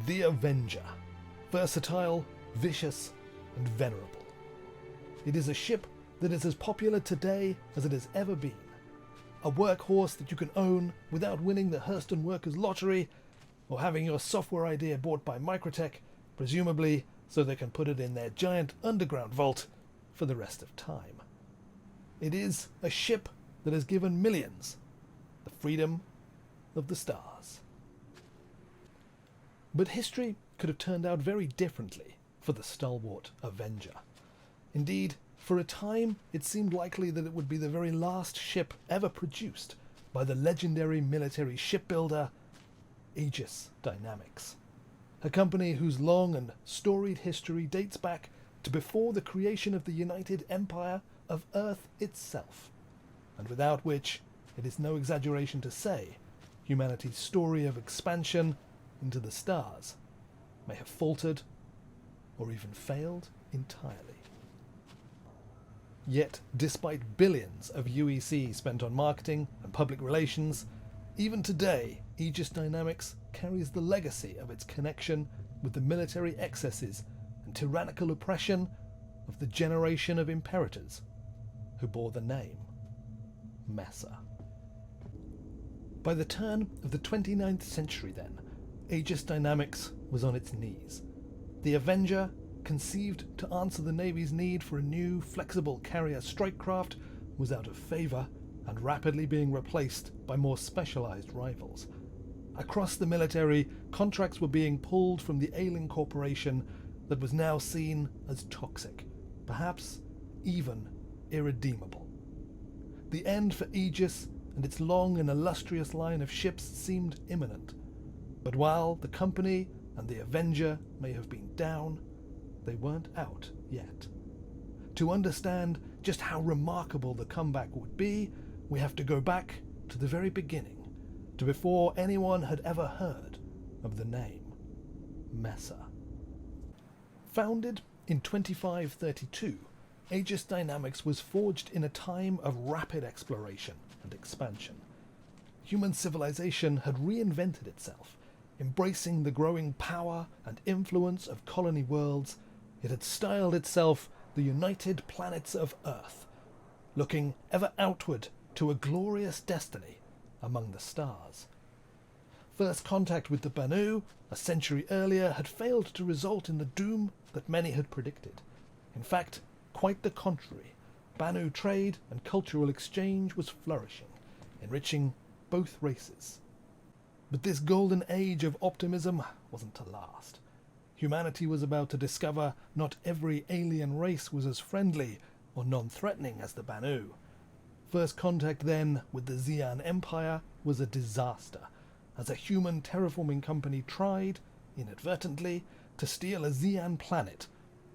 The Avenger. Versatile, vicious, and venerable. It is a ship that is as popular today as it has ever been. A workhorse that you can own without winning the Hurston Workers Lottery or having your software idea bought by Microtech, presumably so they can put it in their giant underground vault for the rest of time. It is a ship that has given millions the freedom of the stars. But history could have turned out very differently for the stalwart Avenger. Indeed, for a time it seemed likely that it would be the very last ship ever produced by the legendary military shipbuilder Aegis Dynamics, a company whose long and storied history dates back to before the creation of the United Empire of Earth itself, and without which, it is no exaggeration to say, humanity's story of expansion into the stars may have faltered or even failed entirely. Yet, despite billions of UEC spent on marketing and public relations, even today Aegis Dynamics carries the legacy of its connection with the military excesses and tyrannical oppression of the generation of imperators who bore the name Messer. By the turn of the 29th century then, Aegis Dynamics was on its knees. The Avenger, conceived to answer the Navy's need for a new, flexible carrier strike craft, was out of favour and rapidly being replaced by more specialised rivals. Across the military, contracts were being pulled from the ailing corporation that was now seen as toxic, perhaps even irredeemable. The end for Aegis and its long and illustrious line of ships seemed imminent, but while the company and the Avenger may have been down, they weren't out yet. To understand just how remarkable the comeback would be, we have to go back to the very beginning, to before anyone had ever heard of the name Messer. Founded in 2532, Aegis Dynamics was forged in a time of rapid exploration and expansion. Human civilization had reinvented itself, embracing the growing power and influence of colony worlds. It had styled itself the United Planets of Earth, looking ever outward to a glorious destiny among the stars. First contact with the Banu, a century earlier, had failed to result in the doom that many had predicted. In fact, quite the contrary. Banu trade and cultural exchange was flourishing, enriching both races. But this golden age of optimism wasn't to last. Humanity was about to discover not every alien race was as friendly or non-threatening as the Banu. First contact then with the Xi'an Empire was a disaster, as a human terraforming company tried, inadvertently, to steal a Xi'an planet,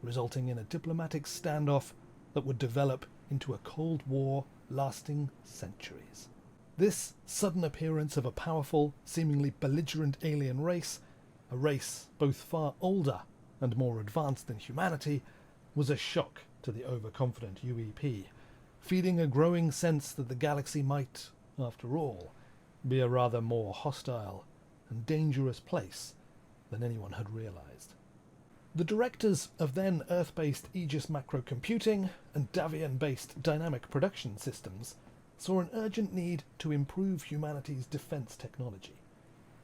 resulting in a diplomatic standoff that would develop into a Cold War lasting centuries. This sudden appearance of a powerful, seemingly belligerent alien race, a race both far older and more advanced than humanity, was a shock to the overconfident UEP, feeding a growing sense that the galaxy might, after all, be a rather more hostile and dangerous place than anyone had realized. The directors of then Earth-based Aegis Macrocomputing and Davian-based Dynamic Production Systems saw an urgent need to improve humanity's defense technology.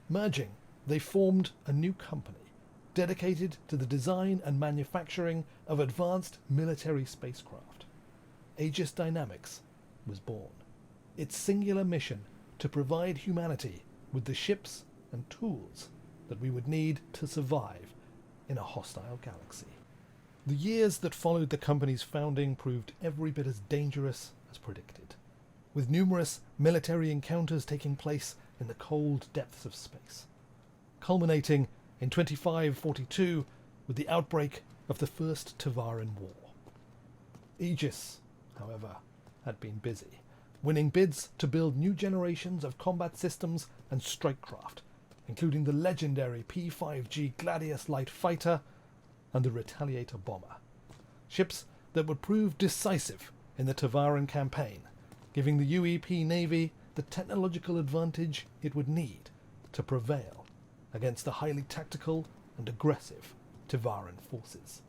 Merging, they formed a new company dedicated to the design and manufacturing of advanced military spacecraft. Aegis Dynamics was born. Its singular mission to provide humanity with the ships and tools that we would need to survive in a hostile galaxy. The years that followed the company's founding proved every bit as dangerous as predicted, with numerous military encounters taking place in the cold depths of space, culminating in 2542 with the outbreak of the First Tavaran War. Aegis, however, had been busy, winning bids to build new generations of combat systems and strike craft, including the legendary P-5G Gladius light fighter and the Retaliator bomber, ships that would prove decisive in the Tavaran campaign, giving the UEP Navy the technological advantage it would need to prevail against the highly tactical and aggressive Tivaran forces.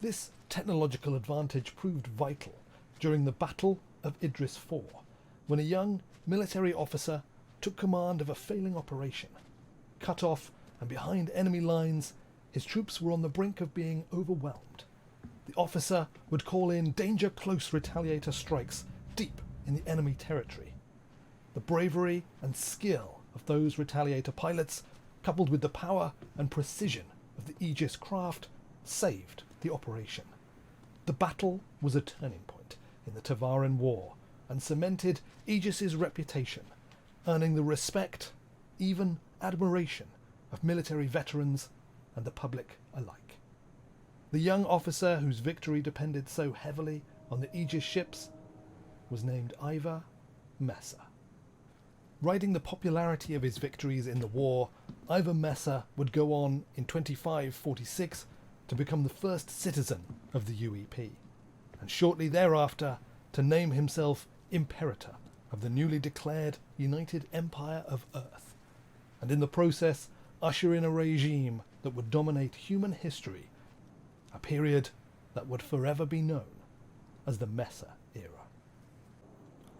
This technological advantage proved vital during the Battle of Idris IV, when a young military officer took command of a failing operation. Cut off and behind enemy lines, his troops were on the brink of being overwhelmed. The officer would call in danger-close retaliator strikes deep in the enemy territory. The bravery and skill of those retaliator pilots, coupled with the power and precision of the Aegis craft, saved the operation. The battle was a turning point in the Tivaran War and cemented Aegis's reputation, earning the respect, even admiration, of military veterans and the public alike. The young officer whose victory depended so heavily on the Aegis ships was named Ivar Messer. Riding the popularity of his victories in the war, Ivar Messer would go on in 2546 to become the first citizen of the UEP, and shortly thereafter to name himself Imperator of the newly declared United Empire of Earth, and in the process usher in a regime that would dominate human history, a period that would forever be known as the Messer era.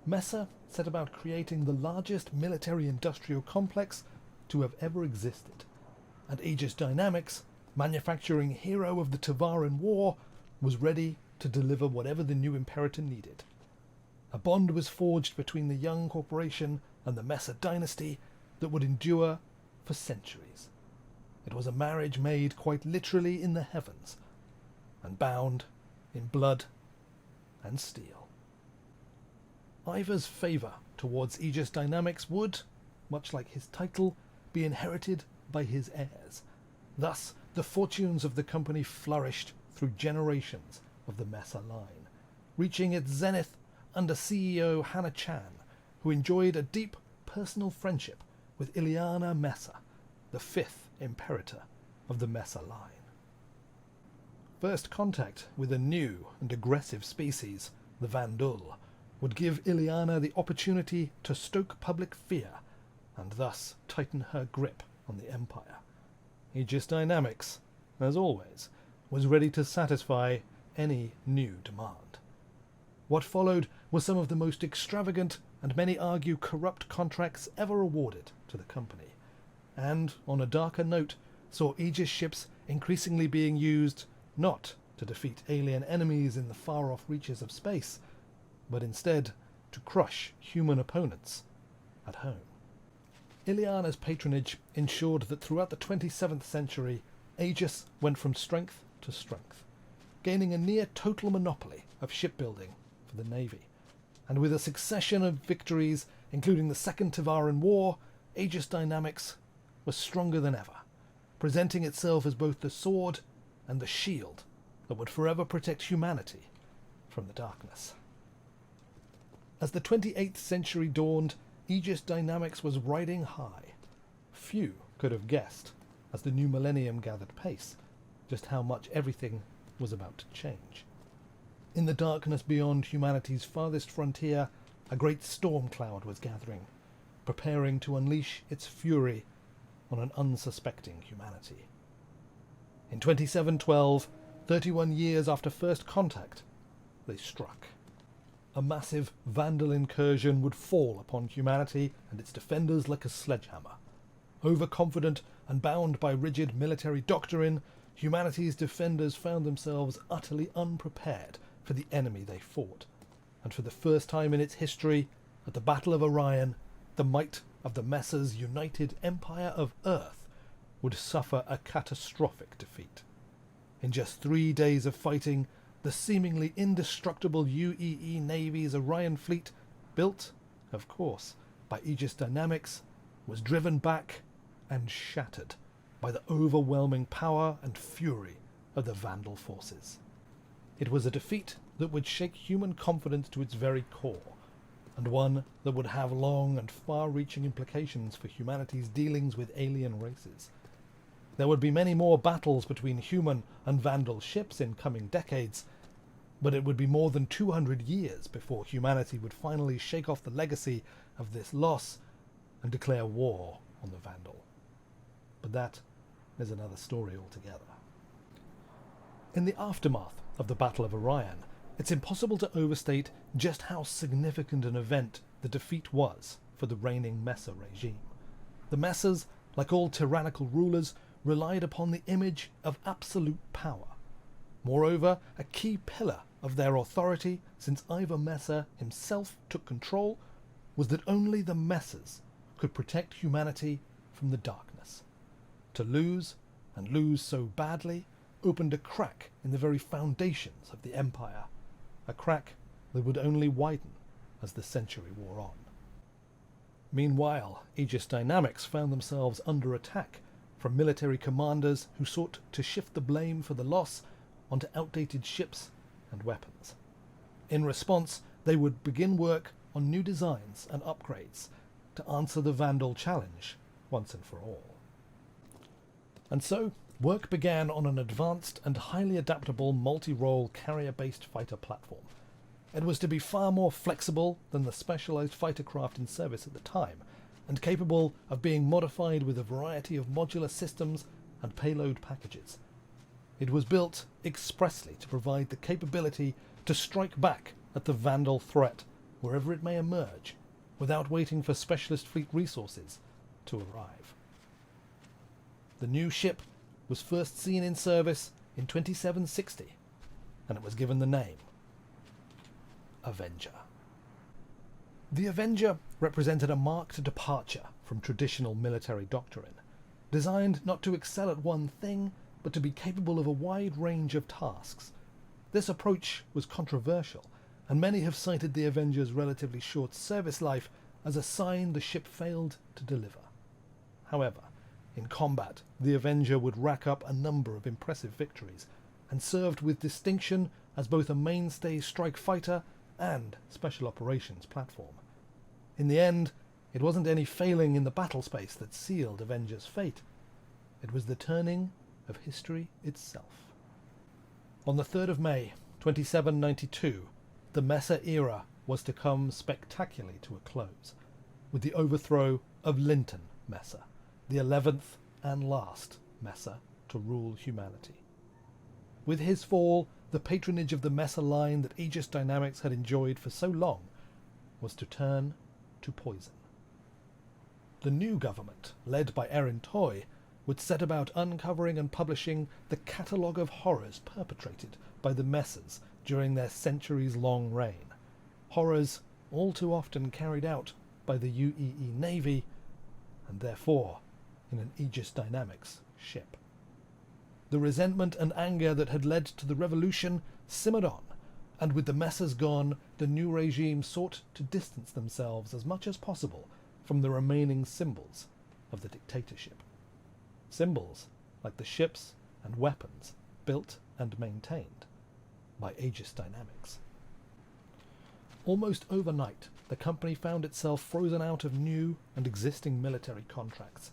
Messer set about creating the largest military-industrial complex to have ever existed, and Aegis Dynamics, manufacturing hero of the Tivaran War, was ready to deliver whatever the new Imperator needed. A bond was forged between the young corporation and the Messer dynasty that would endure for centuries. It was a marriage made quite literally in the heavens, and bound in blood and steel. Ivar's favour towards Aegis Dynamics would, much like his title, be inherited by his heirs. Thus, the fortunes of the company flourished through generations of the Messer line, reaching its zenith under CEO Hannah Chan, who enjoyed a deep personal friendship with Ileana Messer, the fifth Imperator of the Messer line. First contact with a new and aggressive species, the Vandal, would give Ileana the opportunity to stoke public fear and thus tighten her grip on the Empire. Aegis Dynamics, as always, was ready to satisfy any new demand. What followed were some of the most extravagant and many argue corrupt contracts ever awarded to the company, and, on a darker note, saw Aegis ships increasingly being used not to defeat alien enemies in the far-off reaches of space, but instead to crush human opponents at home. Ileana's patronage ensured that throughout the 27th century, Aegis went from strength to strength, gaining a near-total monopoly of shipbuilding for the Navy. And with a succession of victories, including the Second Tivaran War, Aegis Dynamics was stronger than ever, presenting itself as both the sword and the shield that would forever protect humanity from the darkness. As the 28th century dawned, Aegis Dynamics was riding high. Few could have guessed, as the new millennium gathered pace, just how much everything was about to change. In the darkness beyond humanity's farthest frontier, a great storm cloud was gathering, preparing to unleash its fury on an unsuspecting humanity. In 2712, 31 years after first contact, they struck. A massive Vandal incursion would fall upon humanity and its defenders like a sledgehammer. Overconfident and bound by rigid military doctrine, humanity's defenders found themselves utterly unprepared for the enemy they fought, and for the first time in its history, at the Battle of Orion, the might of the Messer's United Empire of Earth would suffer a catastrophic defeat. In just 3 days of fighting, the seemingly indestructible UEE Navy's Orion fleet, built, of course, by Aegis Dynamics, was driven back and shattered by the overwhelming power and fury of the Vandal forces. It was a defeat that would shake human confidence to its very core, and one that would have long and far-reaching implications for humanity's dealings with alien races. There would be many more battles between human and Vandal ships in coming decades, but it would be more than 200 years before humanity would finally shake off the legacy of this loss and declare war on the Vandal. But that is another story altogether. In the aftermath of the Battle of Orion, it's impossible to overstate just how significant an event the defeat was for the reigning Messer regime. The Messers, like all tyrannical rulers, relied upon the image of absolute power. Moreover, a key pillar of their authority, since Ivor Messer himself took control, was that only the Messers could protect humanity from the darkness. To lose, and lose so badly, opened a crack in the very foundations of the Empire, a crack that would only widen as the century wore on. Meanwhile, Aegis Dynamics found themselves under attack from military commanders who sought to shift the blame for the loss onto outdated ships and weapons. In response, they would begin work on new designs and upgrades to answer the Vandal challenge once and for all. And so, work began on an advanced and highly adaptable multi-role carrier-based fighter platform. It was to be far more flexible than the specialized fighter craft in service at the time, and capable of being modified with a variety of modular systems and payload packages. It was built expressly to provide the capability to strike back at the Vandal threat wherever it may emerge, without waiting for specialist fleet resources to arrive. The new ship was first seen in service in 2760, and it was given the name Avenger. The Avenger represented a marked departure from traditional military doctrine, designed not to excel at one thing, but to be capable of a wide range of tasks. This approach was controversial, and many have cited the Avenger's relatively short service life as a sign the ship failed to deliver. However, in combat, the Avenger would rack up a number of impressive victories, and served with distinction as both a mainstay strike fighter and special operations platform. In the end, it wasn't any failing in the battle space that sealed Avenger's fate. It was the turning of history itself. On the 3rd of May, 2792, the Messer era was to come spectacularly to a close, with the overthrow of Linton Messer, the 11th and last Messer to rule humanity. With his fall, the patronage of the Messer line that Aegis Dynamics had enjoyed for so long was to turn to poison. The new government, led by Erin Toy, would set about uncovering and publishing the catalogue of horrors perpetrated by the Messers during their centuries-long reign, horrors all too often carried out by the UEE Navy, and therefore in an Aegis Dynamics ship. The resentment and anger that had led to the revolution simmered on, and with the Messers gone, the new regime sought to distance themselves as much as possible from the remaining symbols of the dictatorship. Symbols like the ships and weapons built and maintained by Aegis Dynamics. Almost overnight, the company found itself frozen out of new and existing military contracts.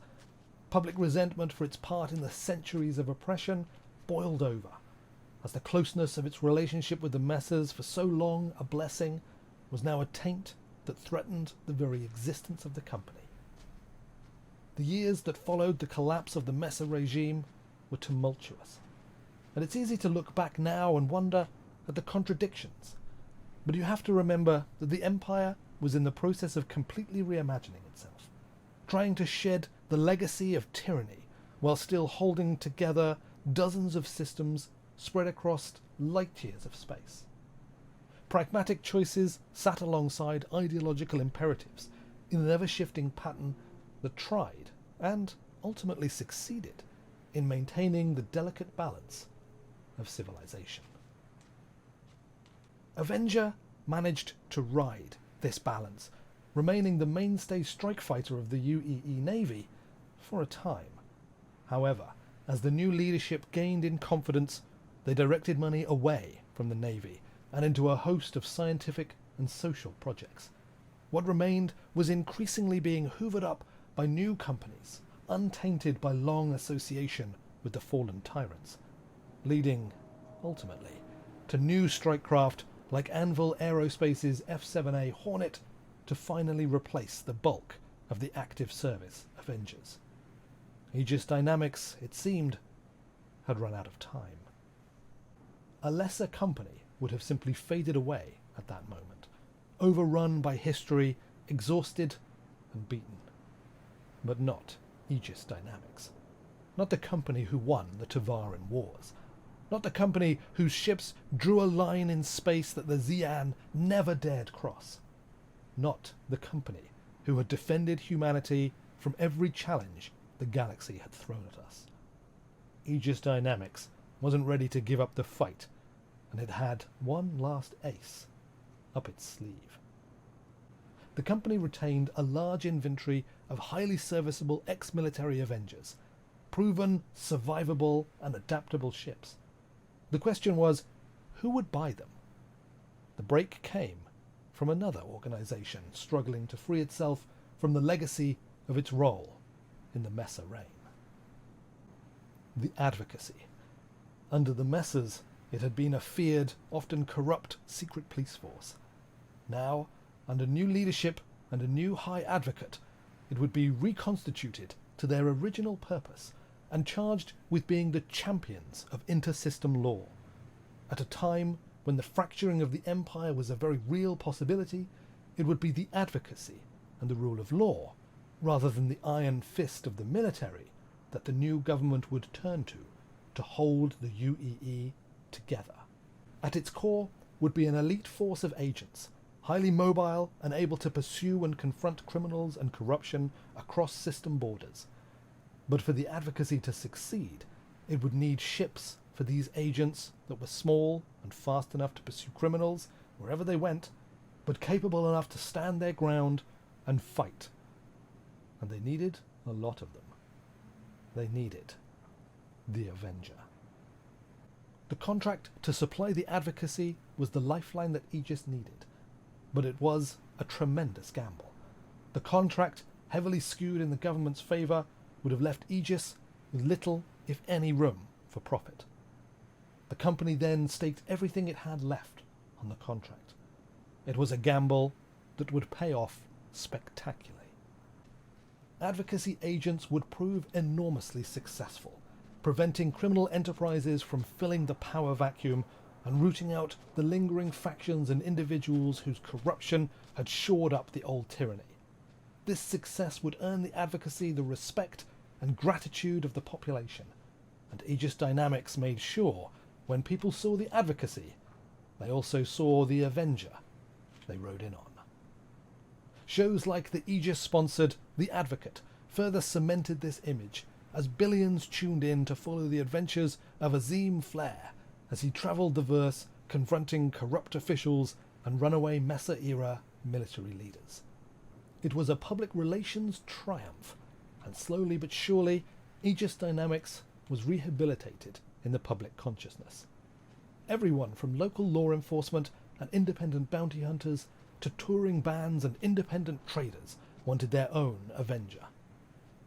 Public resentment for its part in the centuries of oppression boiled over, as the closeness of its relationship with the Messers, for so long a blessing, was now a taint that threatened the very existence of the company. The years that followed the collapse of the Messer regime were tumultuous, and it's easy to look back now and wonder at the contradictions. But you have to remember that the Empire was in the process of completely reimagining itself, trying to shed the legacy of tyranny while still holding together dozens of systems spread across light years of space. Pragmatic choices sat alongside ideological imperatives in an ever-shifting pattern that tried, and ultimately succeeded, in maintaining the delicate balance of civilization. Avenger managed to ride this balance, remaining the mainstay strike fighter of the UEE Navy for a time. However, as the new leadership gained in confidence, they directed money away from the Navy and into a host of scientific and social projects. What remained was increasingly being hoovered up by new companies, untainted by long association with the fallen tyrants, leading, ultimately, to new strike craft like Anvil Aerospace's F-7A Hornet to finally replace the bulk of the active service Avengers. Aegis Dynamics, it seemed, had run out of time. A lesser company would have simply faded away at that moment, overrun by history, exhausted and beaten. But not Aegis Dynamics. Not the company who won the Tavaran Wars. Not the company whose ships drew a line in space that the Xi'an never dared cross. Not the company who had defended humanity from every challenge the galaxy had thrown at us. Aegis Dynamics wasn't ready to give up the fight, and it had one last ace up its sleeve. The company retained a large inventory of highly serviceable ex-military Avengers, proven, survivable, and adaptable ships. The question was, who would buy them? The break came from another organization struggling to free itself from the legacy of its role in the Messer reign. The Advocacy. Under the Messers, it had been a feared, often corrupt secret police force. Now, under new leadership and a new High Advocate, it would be reconstituted to their original purpose and charged with being the champions of inter-system law. At a time when the fracturing of the Empire was a very real possibility, it would be the advocacy and the rule of law, rather than the iron fist of the military, that the new government would turn to hold the UEE together. At its core would be an elite force of agents, highly mobile and able to pursue and confront criminals and corruption across system borders. But for the advocacy to succeed, it would need ships for these agents that were small and fast enough to pursue criminals wherever they went, but capable enough to stand their ground and fight. And they needed a lot of them. They needed the Avenger. The contract to supply the advocacy was the lifeline that Aegis needed, but it was a tremendous gamble. The contract, heavily skewed in the government's favour, would have left Aegis with little, if any, room for profit. The company then staked everything it had left on the contract. It was a gamble that would pay off spectacularly. Advocacy agents would prove enormously successful, preventing criminal enterprises from filling the power vacuum and rooting out the lingering factions and individuals whose corruption had shored up the old tyranny. This success would earn the advocacy the respect and gratitude of the population, and Aegis Dynamics made sure when people saw the advocacy, they also saw the Avenger they rode in on. Shows like the Aegis-sponsored The Advocate further cemented this image, as billions tuned in to follow the adventures of Azim Flair as he travelled the verse confronting corrupt officials and runaway Messer-era military leaders. It was a public relations triumph, and slowly but surely, Aegis Dynamics was rehabilitated in the public consciousness. Everyone from local law enforcement and independent bounty hunters to touring bands and independent traders wanted their own Avenger.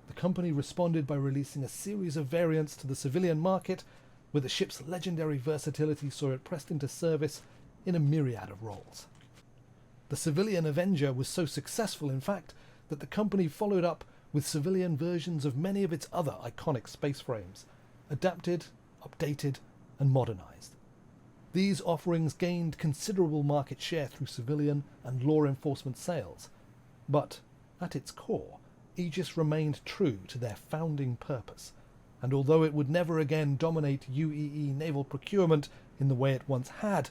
The company responded by releasing a series of variants to the civilian market, where the ship's legendary versatility saw it pressed into service in a myriad of roles. The civilian Avenger was so successful, in fact, that the company followed up with civilian versions of many of its other iconic space frames, adapted, updated, and modernized. These offerings gained considerable market share through civilian and law enforcement sales, but at its core, Aegis remained true to their founding purpose, and although it would never again dominate UEE naval procurement in the way it once had,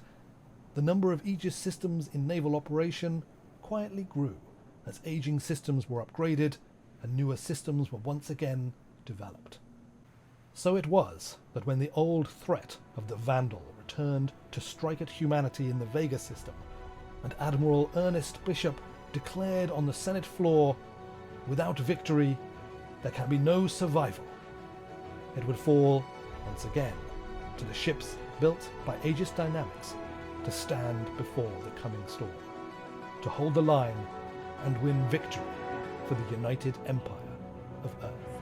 the number of Aegis systems in naval operation quietly grew as aging systems were upgraded and newer systems were once again developed. So it was that when the old threat of the Vandal returned to strike at humanity in the Vega system, and Admiral Ernest Bishop declared on the Senate floor, "Without victory, there can be no survival," it would fall, once again, to the ships built by Aegis Dynamics to stand before the coming storm, to hold the line and win victory for the United Empire of Earth.